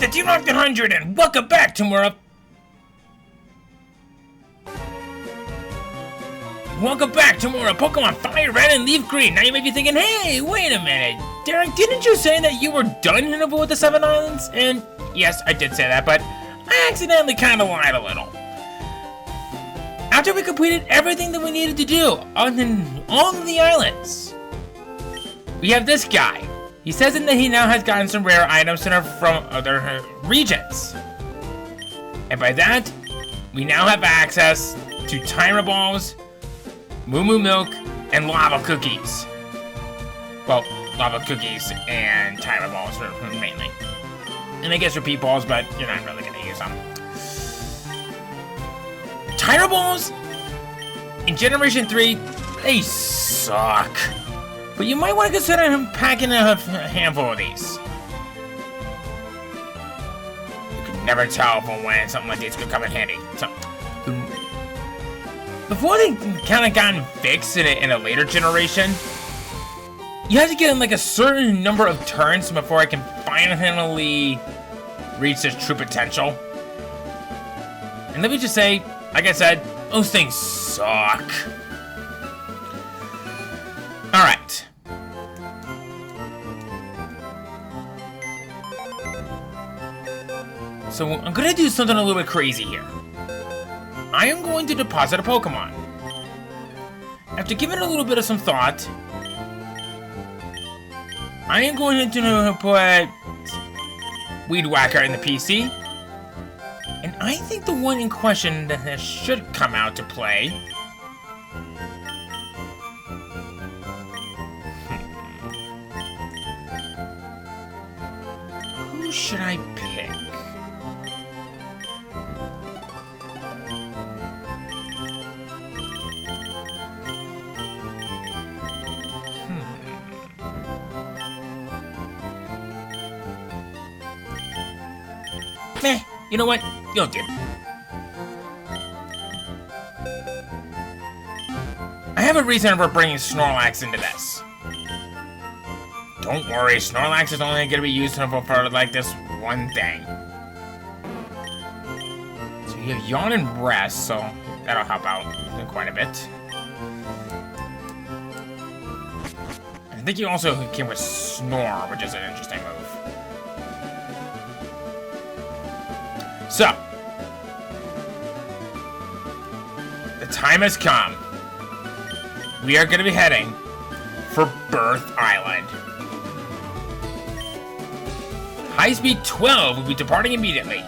the Team Rock 100 and welcome back to more Pokemon FireRed and LeafGreen. Now you may be thinking, hey, wait a minute. Derek, didn't you say that you were done in with the 7 Islands? And yes, I did say that, but I accidentally kind of lied a little. After we completed everything that we needed to do on all of the islands, we have this guy. He says that he now has gotten some rare items from other regions. And by that, we now have access to Timer Balls, Moo Moo Milk, and Lava Cookies. Well, Lava Cookies and Timer Balls mainly. And I guess Repeat Balls, but you're not really going to use them. Timer Balls in Generation 3, they suck. But you might want to consider him packing a handful of these. You can never tell from when something like this could come in handy. So, before they kind of gotten fixed in a later generation, you have to get in like a certain number of turns before I can finally reach this true potential. And let me just say, like I said, those things suck. Alright. So I'm gonna do something a little bit crazy here. I am going to deposit a Pokemon. After giving it a little bit of some thought, I am going to put Weed Whacker in the PC. And I think the one in question that should come out to play who should I pick? Meh, you know what? You'll do. I have a reason for bringing Snorlax into this. Don't worry, Snorlax is only going to be used for like this one thing. So you have Yawn and Rest, so that'll help out quite a bit. I think you also came with Snore, which is an interesting move. So, the time has come. We are going to be heading for Birth Island. High Speed 12 will be departing immediately.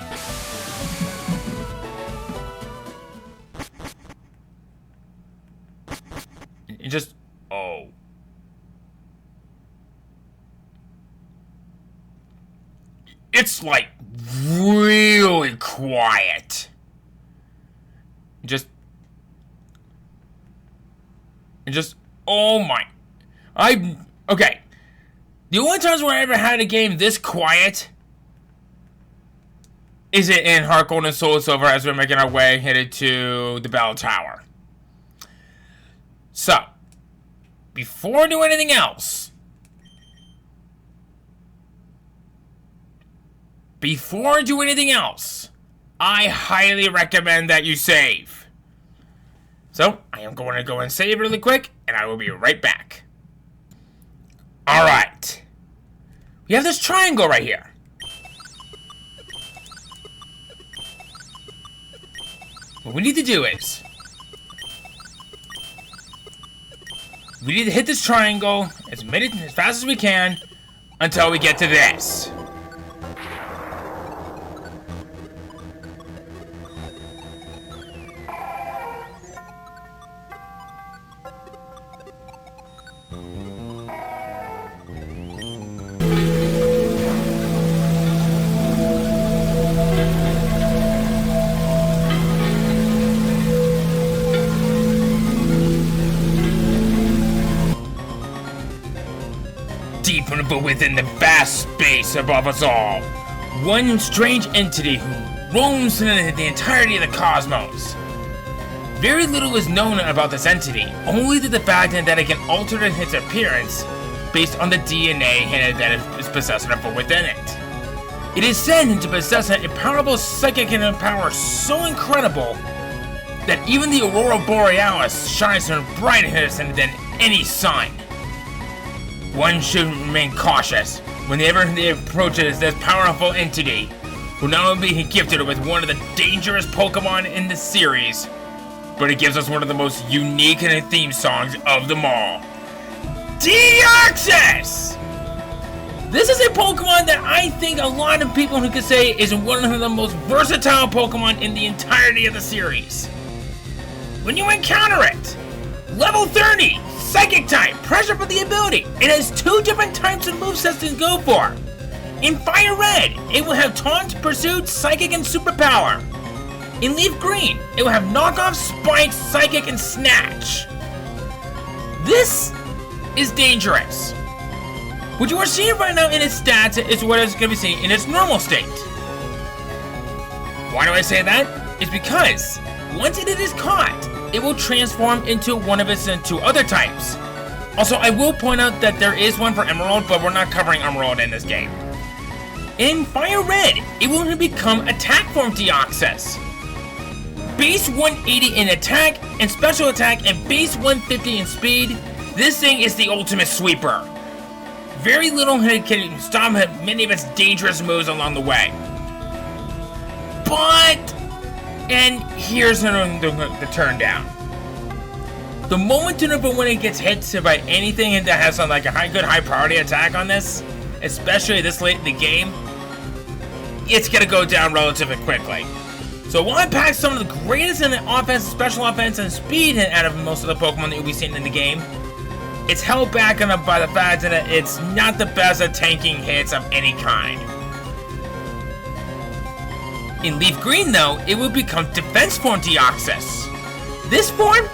And just, oh. It's like really quiet. Just, oh my. Okay. The only times where I ever had a game this quiet is it in Heart Gold and Soul Silver as we're making our way headed to the Bell Tower. So, before I do anything else, I highly recommend that you save. So, I am going to go and save really quick, and I will be right back. Alright. We have this triangle right here. What we need to do is, we need to hit this triangle as fast as we can until we get to this. Deep but within the vast space above us all, one strange entity who roams in the entirety of the cosmos. Very little is known about this entity, only to the fact that it can alter its appearance based on the DNA that is possessed within it. It is said to possess a powerful psychic power so incredible that even the Aurora Borealis shines more brighter than any sun. One should remain cautious whenever they approach this powerful entity, who not only be gifted with one of the dangerous Pokemon in the series, but it gives us one of the most unique theme songs of them all. Deoxys! This is a Pokemon that I think a lot of people who could say is one of the most versatile Pokemon in the entirety of the series. When you encounter it, level 30, Psychic type, pressure for the ability. It has 2 different types of movesets to go for. In FireRed, it will have Taunt, Pursuit, Psychic, and Superpower. In LeafGreen, it will have Knockoff, Spike, Psychic, and Snatch. This is dangerous. What you are seeing right now in its stats is what it's going to be seeing in its normal state. Why do I say that? It's because once it is caught, it will transform into one of its 2 other types. Also, I will point out that there is one for Emerald, but we're not covering Emerald in this game. In FireRed, it will become Attack Form Deoxys. Base 180 in attack and special attack and base 150 in speed. This thing is the ultimate sweeper. Very little can stop many of its dangerous moves along the way. But, and here's the turn down. The moment when it gets hit by anything that has a good high priority attack on this, especially this late in the game, it's gonna go down relatively quickly. So while it packs some of the greatest in the offense, special offense, and speed out of most of the Pokemon that you'll be seeing in the game, it's held back by the fact that it's not the best at tanking hits of any kind. In LeafGreen though, it will become Defense Form Deoxys. This form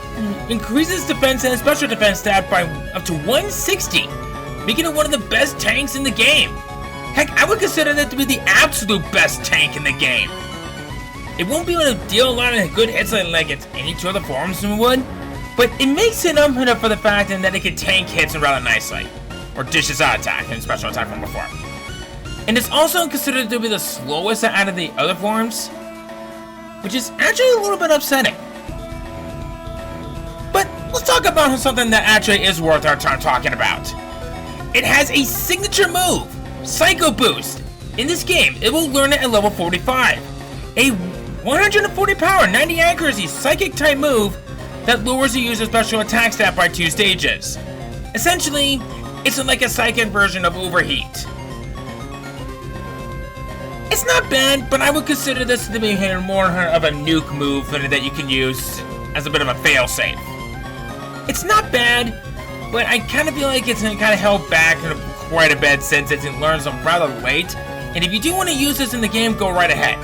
increases defense and special defense stat by up to 160, making it one of the best tanks in the game. Heck, I would consider that to be the absolute best tank in the game. It won't be able to deal a lot of good hits like it's any 2 other forms would, but it makes it up for the fact that it can tank hits rather nicely, or dishes out attack and special attack from before. And it's also considered to be the slowest out of the other forms, which is actually a little bit upsetting. But let's talk about something that actually is worth our time talking about. It has a signature move, Psycho Boost. In this game, it will learn it at level 45. A 140 power, 90 accuracy, Psychic type move that lowers the user's special attack stat by 2 stages. Essentially, it's like a Psychic version of Overheat. It's not bad, but I would consider this to be more of a nuke move that you can use as a bit of a failsafe. It's not bad, but I kind of feel like it's kind of held back quite a bit since it learns them rather late. And if you do want to use this in the game, go right ahead.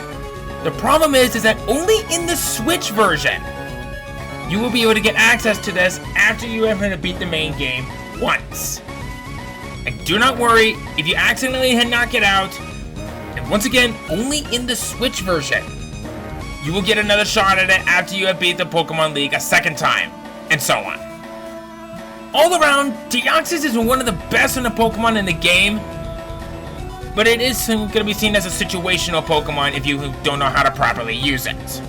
The problem is that only in the Switch version, you will be able to get access to this after you have beat the main game once. And do not worry, if you accidentally knock it out, and once again, only in the Switch version, you will get another shot at it after you have beat the Pokemon League a second time, and so on. All around, Deoxys is one of the best in the Pokemon in the game, but it is going to be seen as a situational Pokemon if you don't know how to properly use it.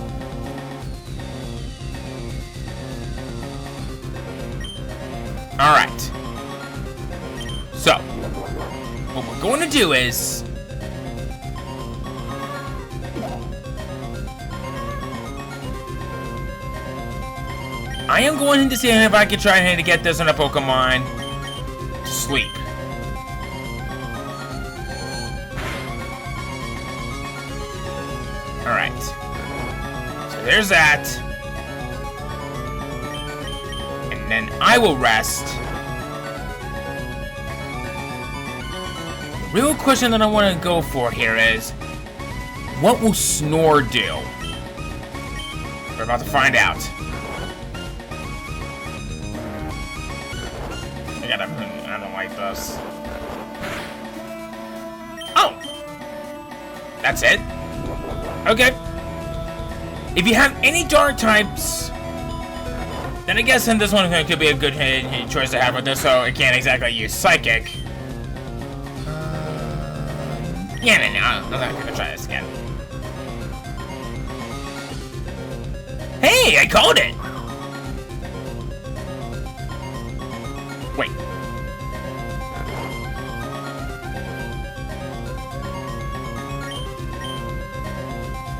Alright. So, what we're going to do is I am going to see if I can try to get this on a Pokemon to sleep. Alright. So there's that. And then I will rest. The real question that I want to go for here is, what will Snore do? We're about to find out. I don't like this. Oh! That's it? Okay. If you have any dark types, then I guess this one could be a good choice to have with this, so it can't exactly use Psychic. Yeah, no, I'm not gonna try this again. Hey, I called it! Wait.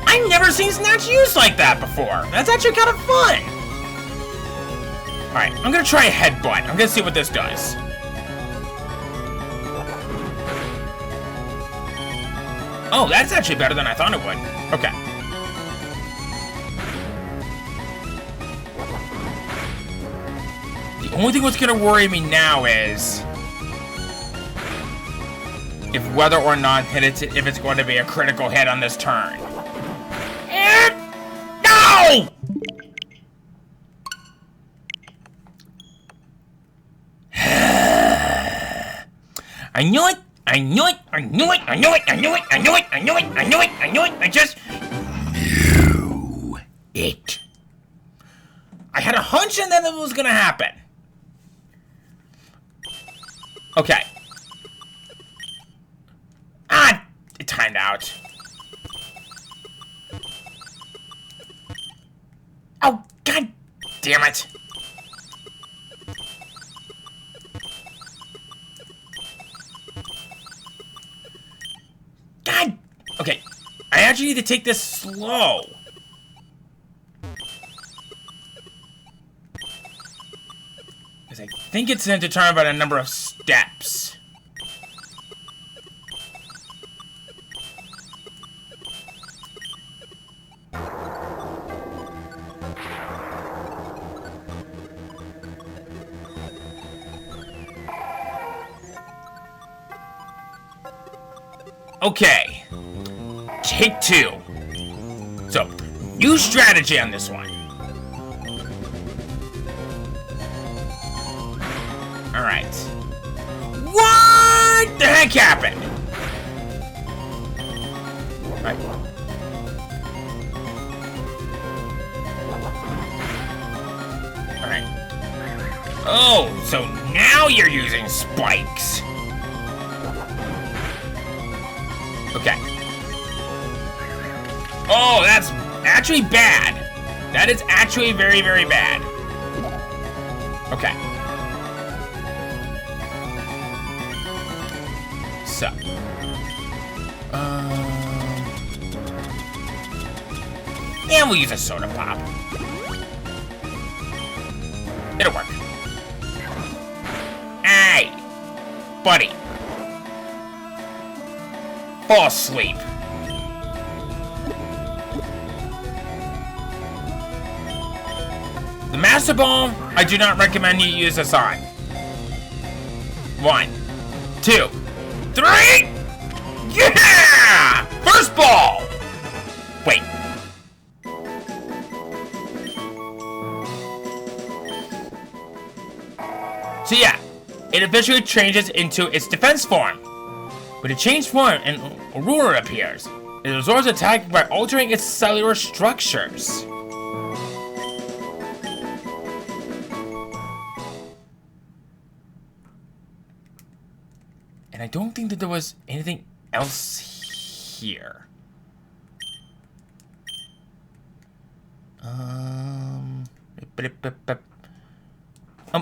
I've never seen Snatch used like that before. That's actually kind of fun. Alright, I'm gonna try a headbutt. I'm gonna see what this does. Oh, that's actually better than I thought it would. Okay. The only thing that's gonna worry me now is if whether or not if it's going to be a critical hit on this turn. No! I knew it! I knew it! I knew it! I knew it! I knew it! I knew it! I knew it! I knew it! I knew it! I just knew it. I had a hunch and then it was gonna happen. Okay. Ah, it timed out. Oh, god damn it. God! Okay, I actually need to take this slow. Because I think it's determined by the number of steps. Okay, take two. So, new strategy on this one. Alright. What the heck happened? Right. Alright. Oh, so now you're using spikes. Okay. Oh, that's actually bad. That is actually very, very bad. Okay. So. And we'll use a soda pop. It'll work. Hey, buddy. Fall asleep. The Master Ball, I do not recommend you use this on. 1, 2, 3! Yeah! First ball! Wait. So yeah, it eventually changes into its defense form. When it changed form, an Aurora appears. It absorbs attack by altering its cellular structures. And I don't think that there was anything else here.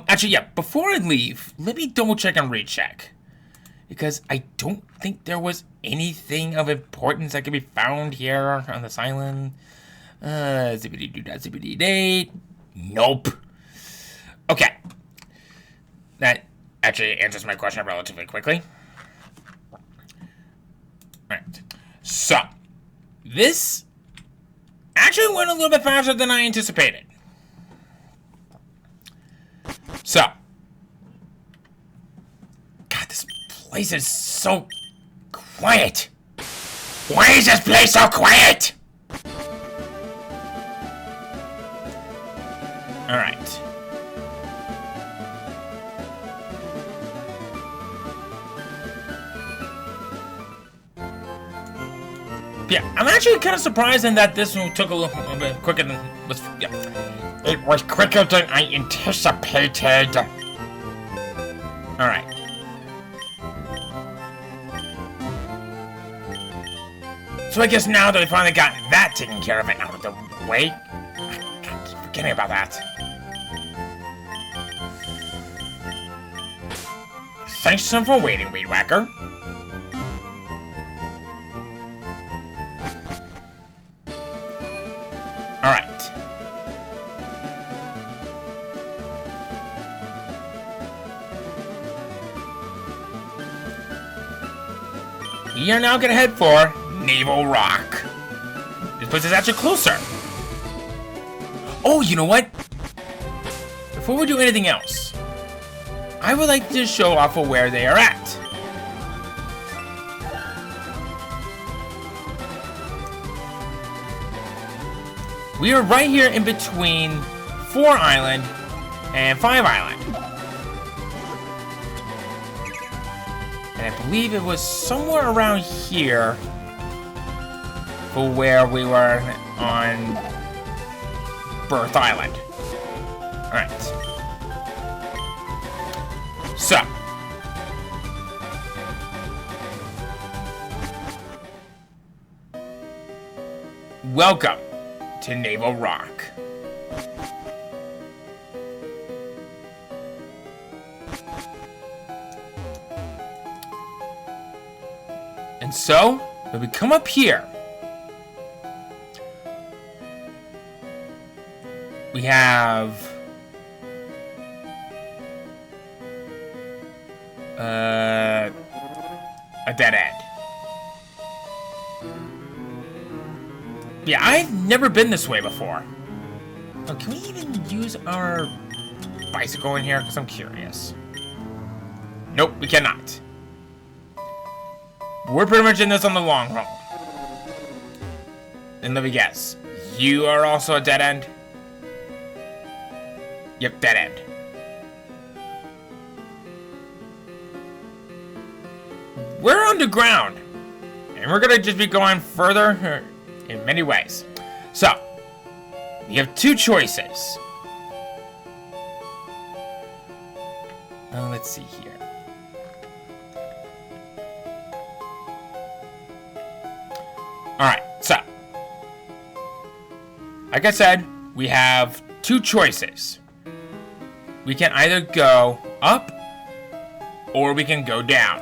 Actually, yeah, before I leave, let me double check and recheck. Because I don't think there was anything of importance that could be found here on this island. Zippity-doo-dah, zippity-date. Nope. Okay. That actually answers my question relatively quickly. Alright. So, this actually went a little bit faster than I anticipated. So, God, this place is so quiet. Why is this place so quiet? Alright. Yeah, I'm actually kind of surprised in that this one took a little bit quicker than was. Yeah. It was quicker than I anticipated. Alright. So I guess now that we finally gotten that taken care of and out of the way, I keep forgetting about that. Thanks for waiting, Weed Whacker. Alright. We are now gonna head for Navel Rock. This place is actually closer. Oh, you know what? Before we do anything else, I would like to show off of where they are at. We are right here in between 4 Island and 5 Island. And I believe it was somewhere around here for where we were on Birth Island. Alright. So. Welcome to Navel Rock. And so, when we come up here, we have a dead end. Yeah, I've never been this way before. Oh, can we even use our bicycle in here? Because I'm curious. Nope, we cannot. We're pretty much in this on the long haul. And let me guess. You are also a dead end? Yep, dead end. We're underground. And we're gonna just be going further in many ways. So, we have 2 choices. Let's see here. Alright, so. Like I said, we have 2 choices. We can either go up, or we can go down.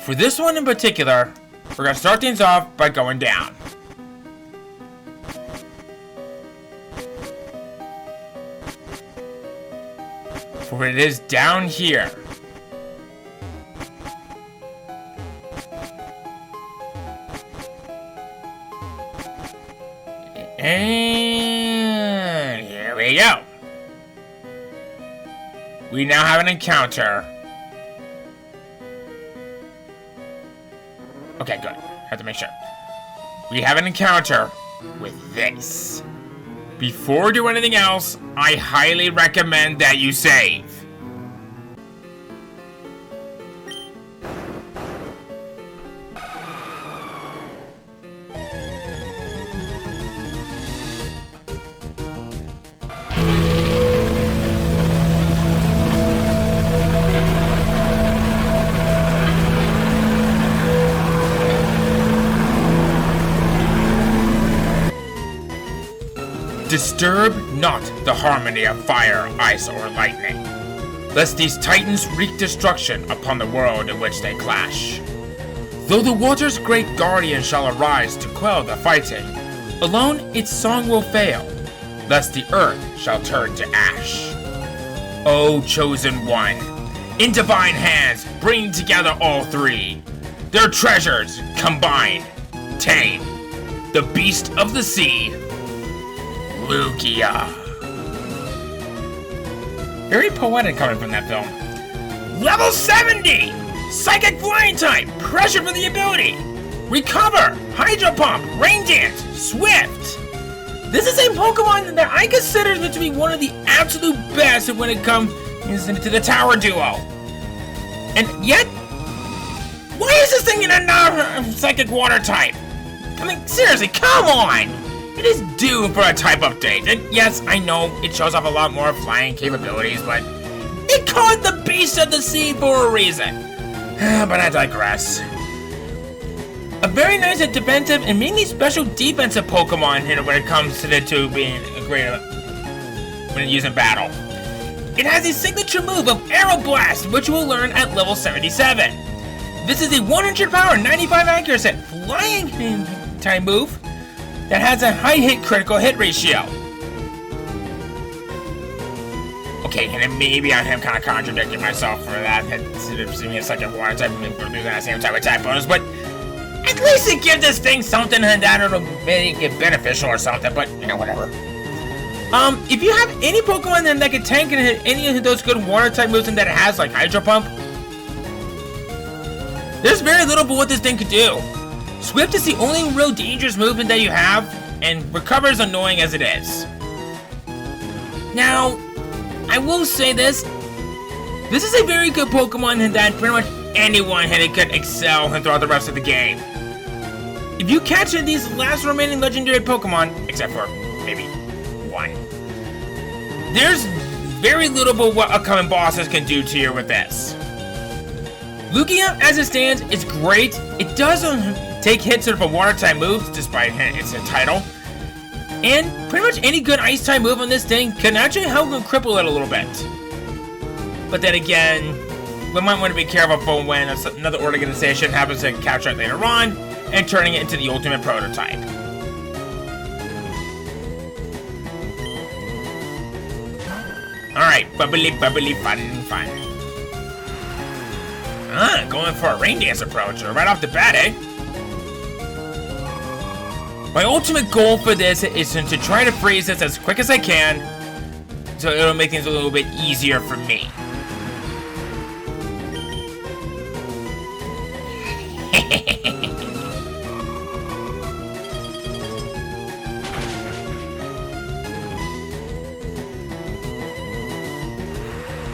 For this one in particular, we're going to start things off by going down. For it is down here. And here we go. We now have an encounter. Okay, good. Have to make sure. We have an encounter with this. Before we do anything else, I highly recommend that you save. Disturb not the harmony of fire, ice, or lightning, lest these titans wreak destruction upon the world in which they clash. Though the water's great guardian shall arise to quell the fighting, alone its song will fail, lest the earth shall turn to ash. O chosen one, in divine hands bring together all 3, their treasures combined, tame, the beast of the sea, Lugia. Very poetic coming from that film. Level 70! Psychic Flying type! Pressure for the ability! Recover! Hydro Pump! Rain Dance! Swift! This is a Pokemon that I consider to be one of the absolute best when it comes to the Tower Duo. And yet, why is this thing in a Psychic Water type? I mean, seriously, come on! It is due for a type update, and yes, I know it shows off a lot more flying capabilities, but it called the Beast of the Sea for a reason. But I digress. A very nice and defensive and mainly special defensive Pokemon when it comes to the two being great when used in battle. It has a signature move of Aero Blast, which you will learn at level 77. This is a 100 power, 95 accuracy, flying type move that has a high hit critical hit ratio. Okay, and then maybe I am kind of contradicting myself for that. It's like a water type and we're using that same type of type bonus, but at least it gives this thing something and that it'll make it beneficial or something, but you know, whatever. If you have any Pokemon then that can tank and hit any of those good water type moves and that it has, like Hydro Pump, there's very little but what this thing could do. Swift is the only real dangerous movement that you have, and Recover is annoying as it is. Now, I will say this is a very good Pokemon and that pretty much anyone could excel throughout the rest of the game. If you catch these last remaining legendary Pokemon, except for maybe one, there's very little but what upcoming bosses can do to you with this. Lugia, as it stands, is great. It doesn't take hits from water type moves, despite its title. And pretty much any good ice type move on this thing can actually help him cripple it a little bit. But then again, we might want to be careful for when another organization happens to capture it later on and turning it into the ultimate prototype. Alright, bubbly, fun. Going for a rain dance approach right off the bat, eh? My ultimate goal for this is to try to freeze this as quick as I can, so it'll make things a little bit easier for me.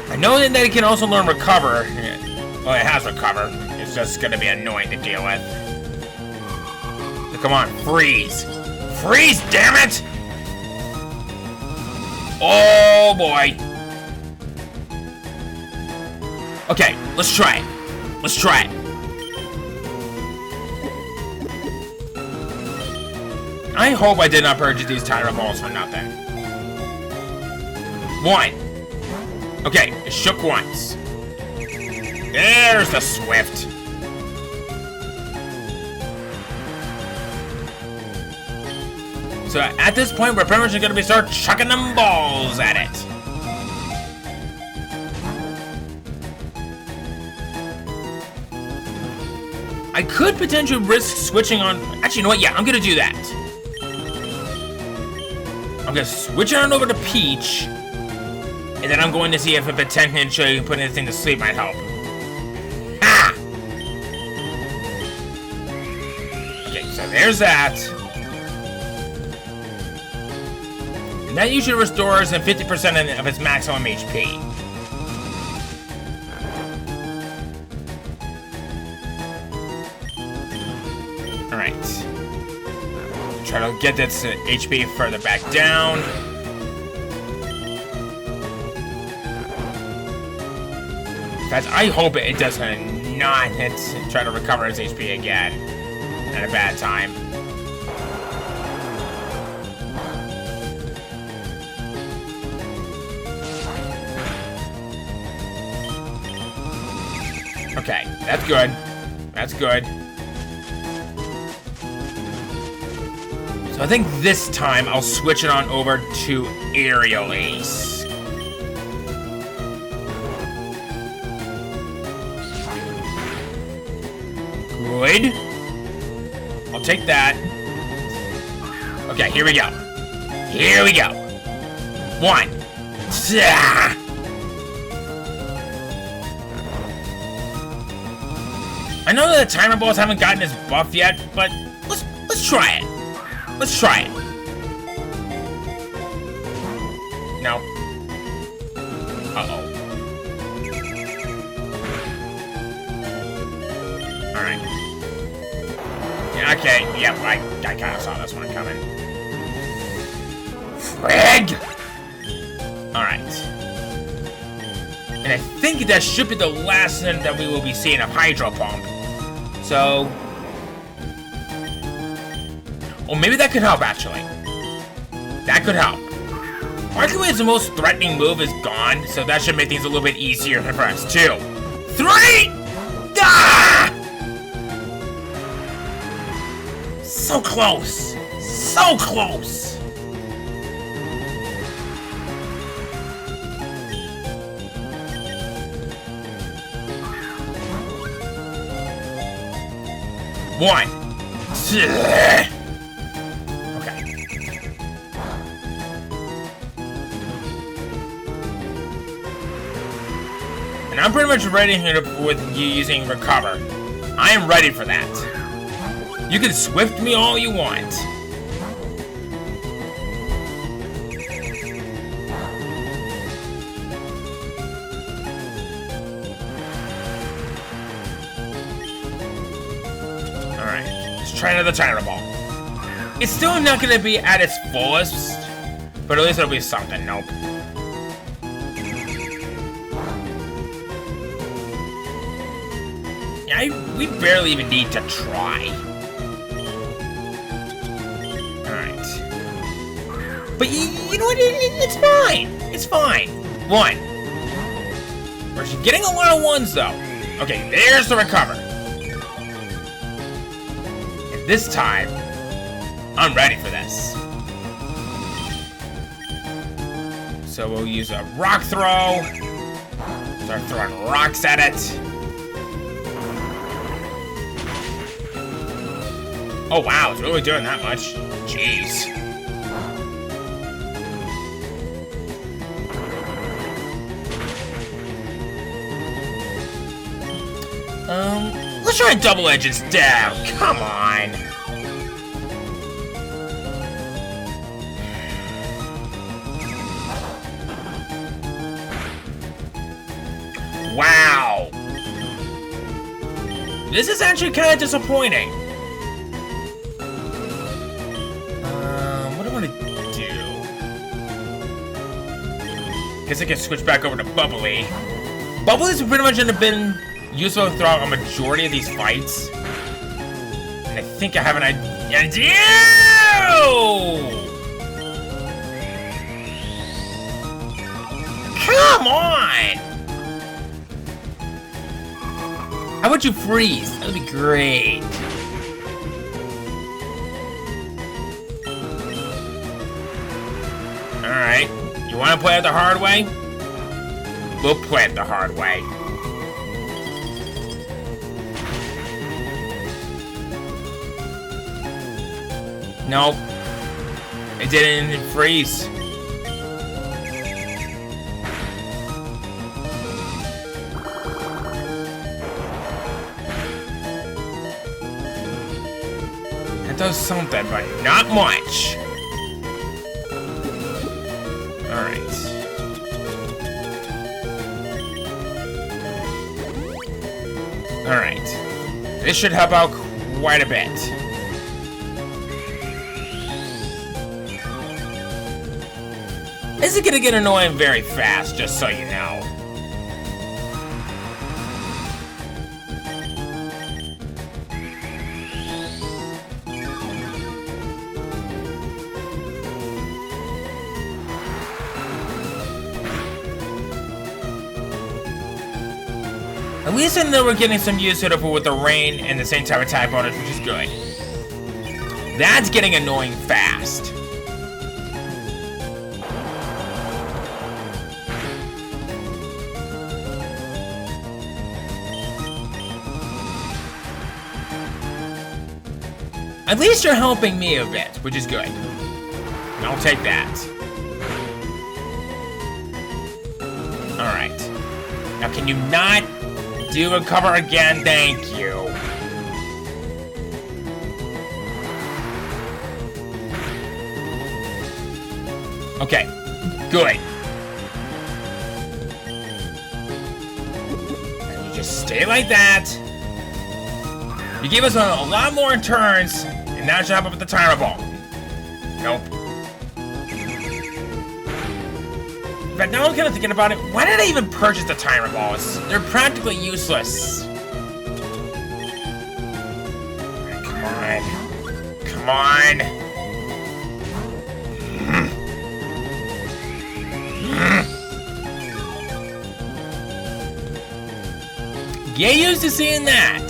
I know that it can also learn Recover. Well, it has Recover. It's just gonna be annoying to deal with. So come on, freeze! Freeze, damn it! Oh boy! Okay, let's try it. Let's try it. I hope I did not purchase these Tyrant Balls for nothing. 1. Okay, it shook once. There's the Swift. So at this point, we're pretty much going to start chucking them balls at it. I could potentially risk switching on... Actually, you know what? Yeah, I'm going to do that. I'm going to switch it on over to Peach. And then I'm going to see if a potentially putting this thing to sleep might help. Ah! Okay, so there's that. And that usually restores 50% of its maximum HP. Alright. Try to get this HP further back down. Guys, I hope it does not try to recover its HP again at a bad time. Okay, that's good. That's good. So I think this time I'll switch it on over to Aerial Ace. Good. I'll take that. Okay, here we go. Here we go. 1. I know that the timer balls haven't gotten his buff yet, but let's try it. Let's try it. No. Uh-oh. Alright. Yeah, okay. Yep, I kind of saw this one coming. Frig! Alright. And I think that should be the last thing that we will be seeing of Hydro Pump. So, Oh, maybe that could help, actually. That could help. Arguably, the most threatening move is gone, so that should make things a little bit easier for us. 2, 3! Ah! So close! So close! One. Okay. And I'm pretty much ready here with you using recover. I am ready for that. You can swift me all you want. Alright, let's try another Tyrant Ball. It's still not going to be at its fullest, but at least it'll be something. Nope. Yeah, we barely even need to try. Alright. But you know what? It's fine. It's fine. 1. We're getting a lot of 1s, though. Okay, there's the recover. And this time, I'm ready for this. So we'll use a rock throw. Start throwing rocks at it. Oh wow, it's really doing that much. Jeez. Let's try double edges down. Come on. Wow. This is actually kind of disappointing. What do I want to do? Guess I can switch back over to Bubbly. Bubbly's pretty much been useful throughout a majority of these fights. And I think I have an idea. Come on! How about you freeze? That would be great. Alright. You want to play it the hard way? We'll play it the hard way. Nope. It didn't freeze. It does something, but not much. Alright. Alright. This should help out quite a bit. This is gonna get annoying very fast, just so you know. At least I know we're getting some use out of it with the rain and the same type of type bonus, which is good. That's getting annoying fast. At least you're helping me a bit, which is good. And I'll take that. Alright. Now can you not do a cover again? Thank you. Okay. Good. And you just stay like that. You gave us a lot more turns, and now jump up with the Tyrant Ball. Nope. In fact, now I'm kind of thinking about it. Why did I even purchase the Tyrant Balls? They're practically useless. Come on. Come come on. Get used to seeing that.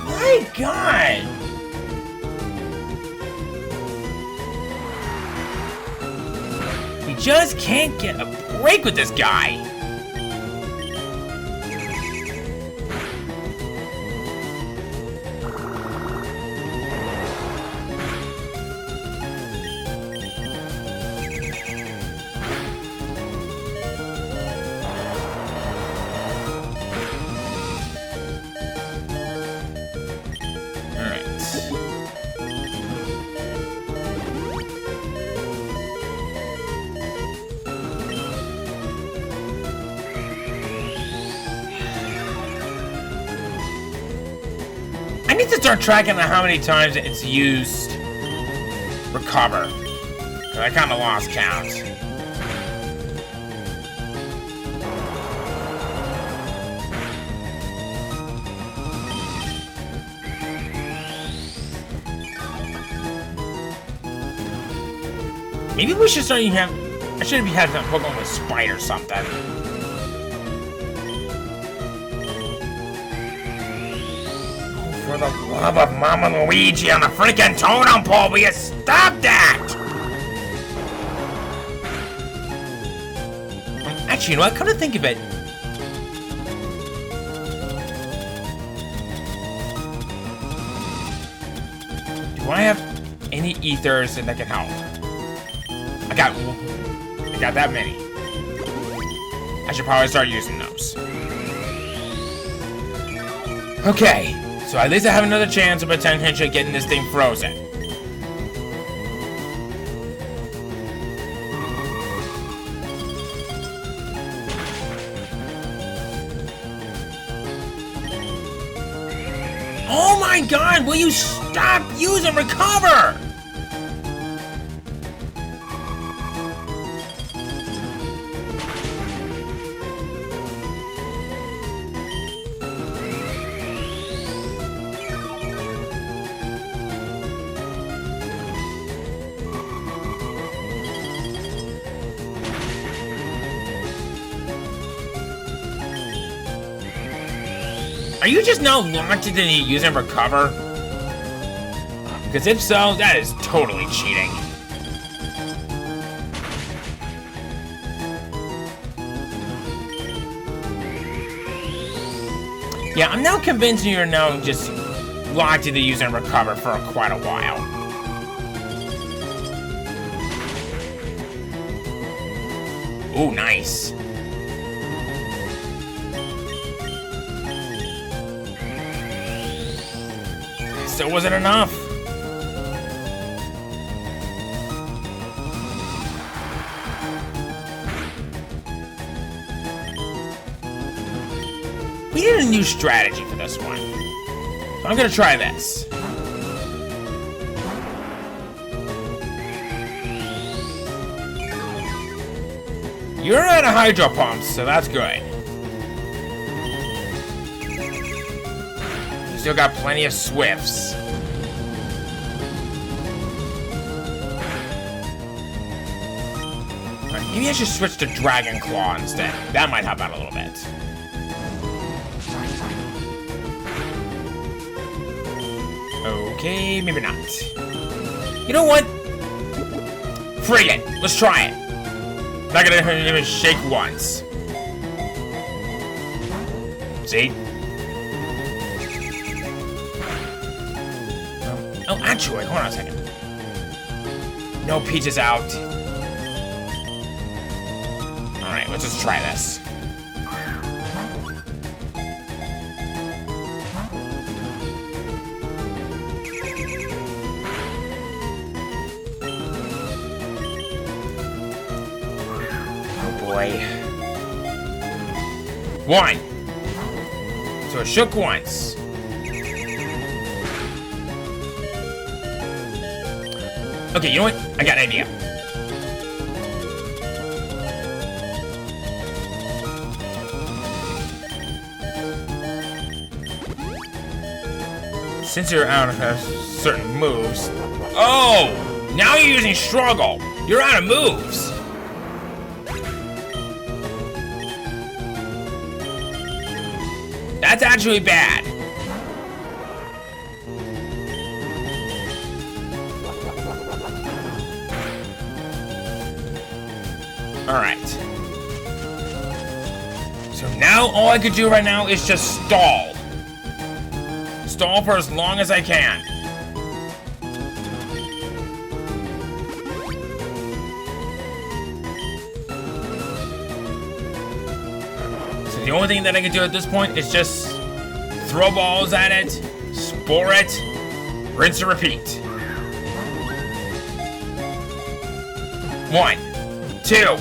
My God. We just can't get a break with this guy. I need to start tracking how many times it's used recover. Cause I kinda lost count. Maybe we should start having. I should be having a Pokemon with Spite or something. For the love of Mama Luigi on the freaking totem pole, will you stop that? Actually, you know what? Come to think of it. Do I have any ethers that can help? I got that many. I should probably start using those. Okay, so at least I have another chance of potentially getting this thing frozen. Oh my God, will you stop using recover? Are you just now locked into using recover? Because if so, that is totally cheating. Yeah, I'm now convinced you're now just locked into using recover for quite a while. Ooh, nice. Still wasn't enough. We need a new strategy for this one. So I'm gonna try this. You're out of hydro pumps, so that's good. Still got plenty of Swifts. Right, maybe I should switch to Dragon Claw instead. That might help out a little bit. Okay, maybe not. You know what? Frig it. Let's try it. Not gonna even shake once. See? Oh, actually, hold on a second. No, Peach is out. Alright, let's just try this. Oh boy. One. So it shook once. Okay, you know what? I got an idea. Since you're out of certain moves... Oh! Now you're using Struggle! You're out of moves! That's actually bad. Alright. So now all I could do right now is just stall. Stall for as long as I can. So the only thing that I can do at this point is just throw balls at it, spore it, rinse and repeat. 1, 2.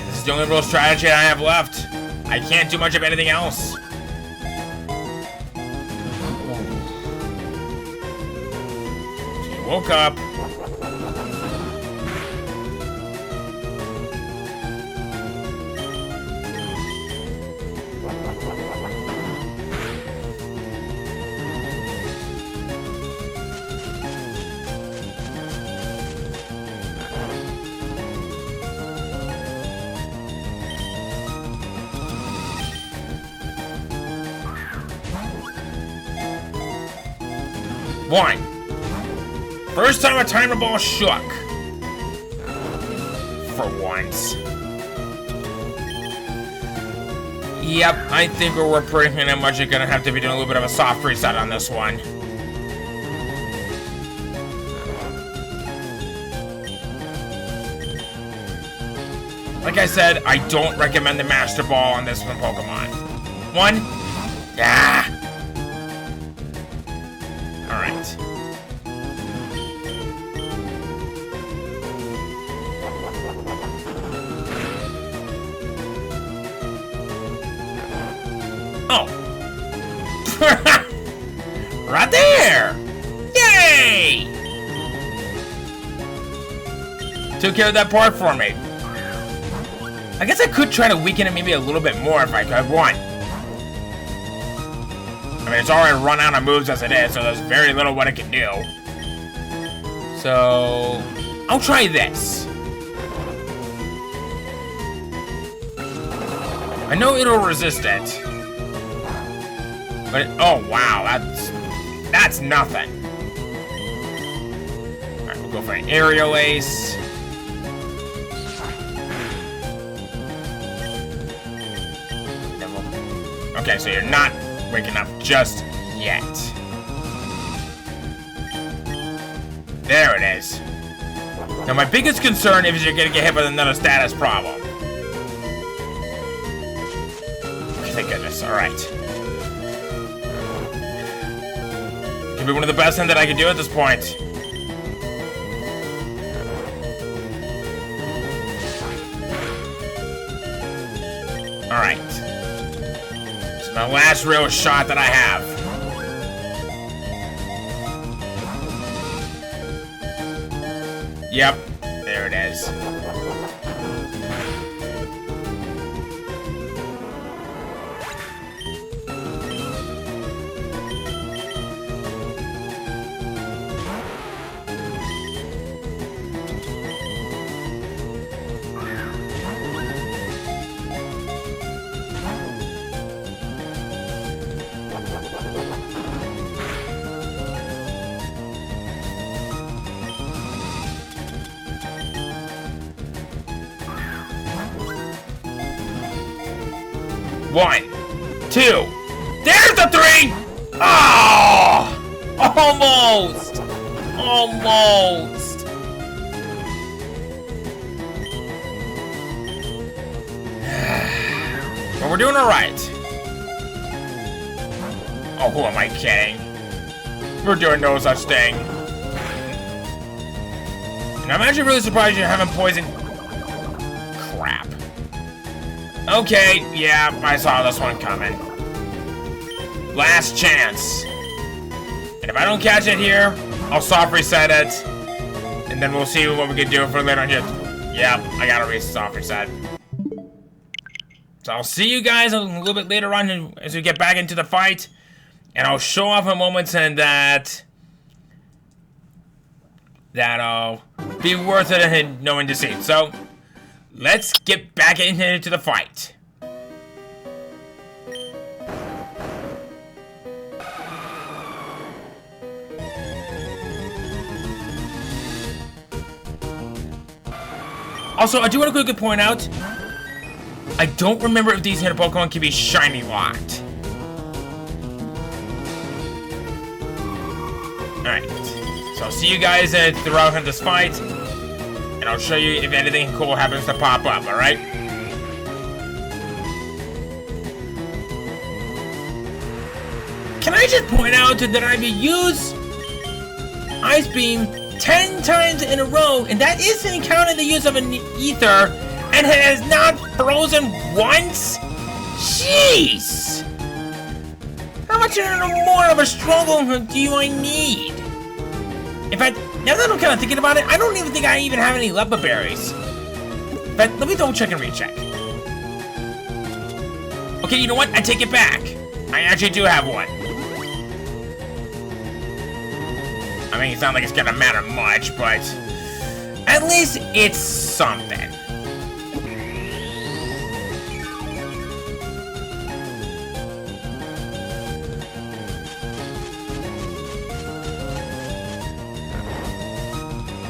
This is the only real strategy I have left. I can't do much of anything else. She woke up. One. First time a timer ball shook. For once. Yep, I think we're pretty much gonna have to be doing a little bit of a soft reset on this one. Like I said, I don't recommend the Master Ball on this one Pokemon. 1. Ah! Alright. Oh. Right there! Yay! Took care of that part for me. I guess I could try to weaken it maybe a little bit more if I could. 1. I mean, it's already run out of moves as it is, so there's very little what it can do. So, I'll try this. I know it'll resist it. But, oh wow, that's nothing. Alright, we'll go for an Aerial Ace. Okay, so you're not waking up just yet. There it is. Now my biggest concern is you're gonna get hit with another status problem. Thank goodness, alright. Could be one of the best things that I can do at this point. Alright. It's my last real shot that I have. Yep, there it is. One, 2. There's the 3! Oh! Almost! Almost! But we're doing alright. Oh, who am I kidding? We're doing no such thing. And I'm actually really surprised you haven't poisoned... Crap. Okay, yeah, I saw this one coming. Last chance. And if I don't catch it here, I'll soft reset it. And then we'll see what we can do for later on here. Yeah, I gotta soft reset. So I'll see you guys a little bit later on as we get back into the fight. And I'll show off in moments and that'll be worth it in knowing to see. So let's get back into the fight. Also, I do want to quickly point out, I don't remember if these hidden Pokemon can be shiny locked. Alright, so I'll see you guys throughout this fight, and I'll show you if anything cool happens to pop up, alright? Can I just point out that I've used Ice Beam 10 times in a row, and that isn't counting the use of an ether, and it has not frozen once? Jeez! How much more of a struggle do I need? In fact, now that I'm kind of thinking about it, I don't even think I even have any Leppa berries. But let me double check and recheck. Okay, you know what? I take it back. I actually do have one. I mean, it's not like it's gonna matter much, but at least it's something.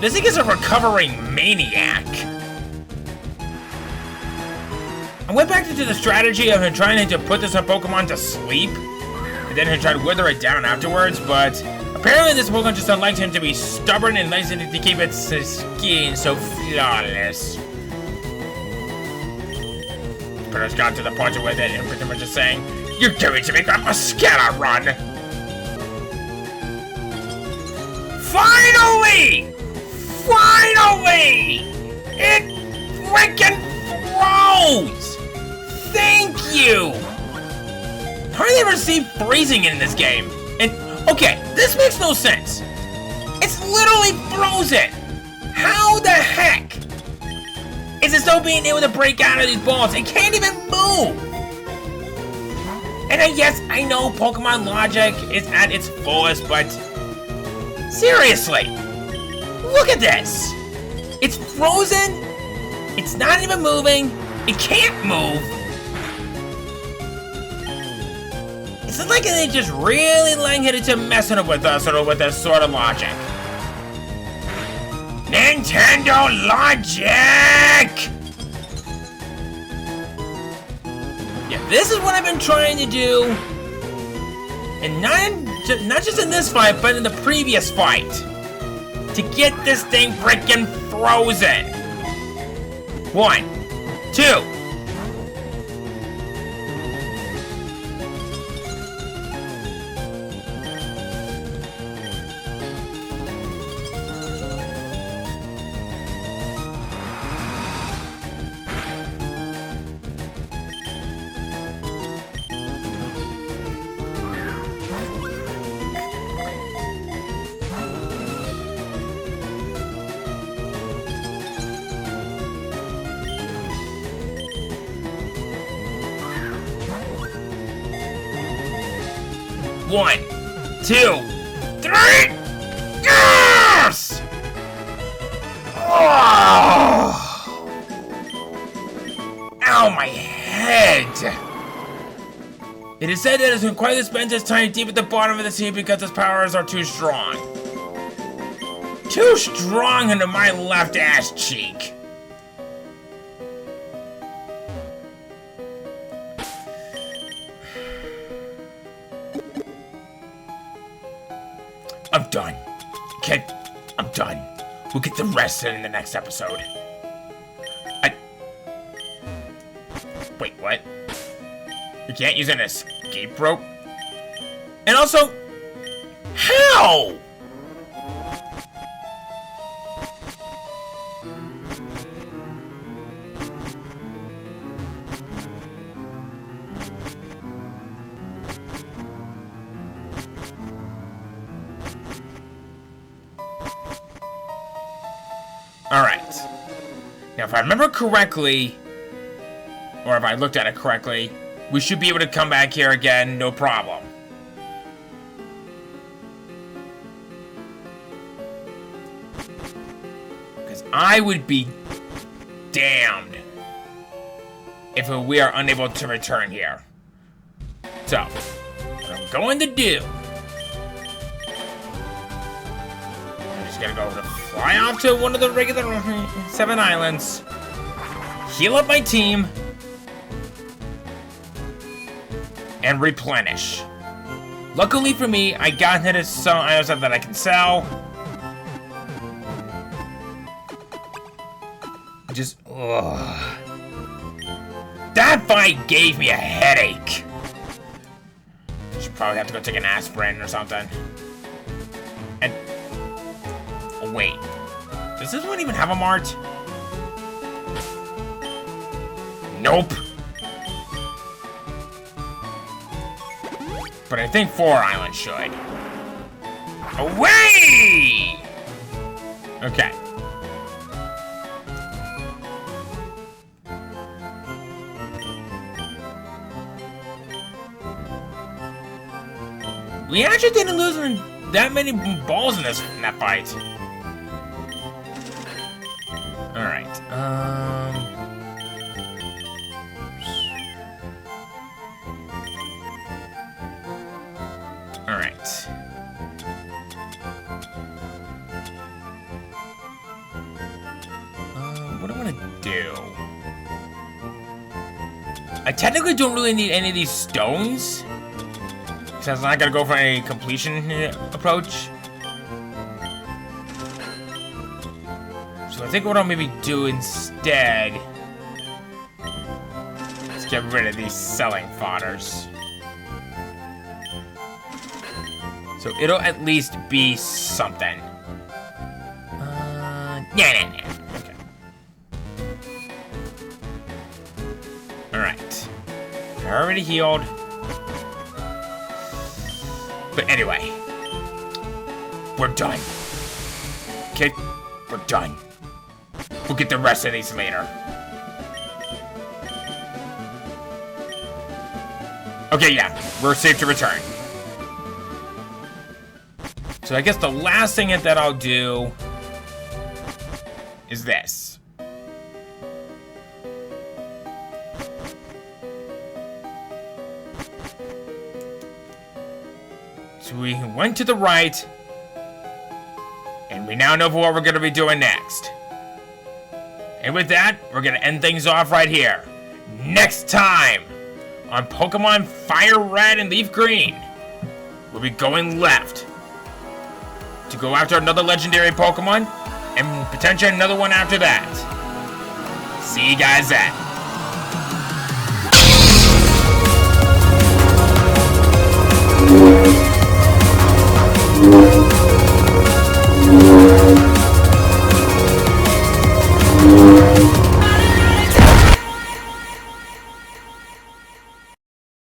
This thing is a recovering maniac. I went back into the strategy of trying to put this Pokemon to sleep, and then try to wither it down afterwards, but apparently this Pokemon just likes him to be stubborn and likes him to keep its skin so flawless. But it's got to the point with it and pretty much just saying, "You're going to make a scatter run!" Finally! Finally! It freaking froze! Thank you! Hardly ever seen freezing in this game. And, okay, this makes no sense. It's literally frozen! How the heck is it still being able to break out of these balls? It can't even move! And yes, I know Pokemon logic is at its fullest, but seriously! Look at this! It's frozen, it's not even moving, it can't move. It's like they just really lang-headed to messing with us or with this sort of logic. Nintendo logic! Yeah, this is what I've been trying to do. And not just in this fight, but in the previous fight. To get this thing freaking frozen. 1, 2. One, 2, 3. Yes! Oh! Ow, my head! It is said that it has required to spend its time deep at the bottom of the sea because its powers are too strong. Too strong into my left ass cheek. I'm done. Okay? I'm done. We'll get the rest in the next episode. Wait, what? You can't use an escape rope? And also, how? Alright. Now, if I remember correctly, or if I looked at it correctly, we should be able to come back here again, no problem. Because I would be damned if we are unable to return here. So, what I'm going to do, I'm just gonna go to fly off to one of the regular 7 islands, heal up my team, and replenish. Luckily for me, I got hit as some items that I can sell. Just, ugh. That fight gave me a headache. Should probably have to go take an aspirin or something. And, oh wait, does this one even have a mart? Nope. But I think 4 islands should. Away! Okay. We actually didn't lose that many balls in that fight. Alright, Alright. What do I want to do? I technically don't really need any of these stones, since I'm not gonna go for a completion approach. So I think what I'll maybe do instead is get rid of these selling fodders. So it'll at least be something. Yeah. Okay. Alright. I already healed. But anyway, we're done. Okay, we're done. We'll get the rest of these later. Okay, yeah, we're safe to return. So I guess the last thing that I'll do is this. So we went to the right, and we now know what we're going to be doing next. And with that, we're going to end things off right here. Next time on Pokemon FireRed and LeafGreen, we'll be going left to go after another legendary Pokemon, and potentially another one after that. See you guys then.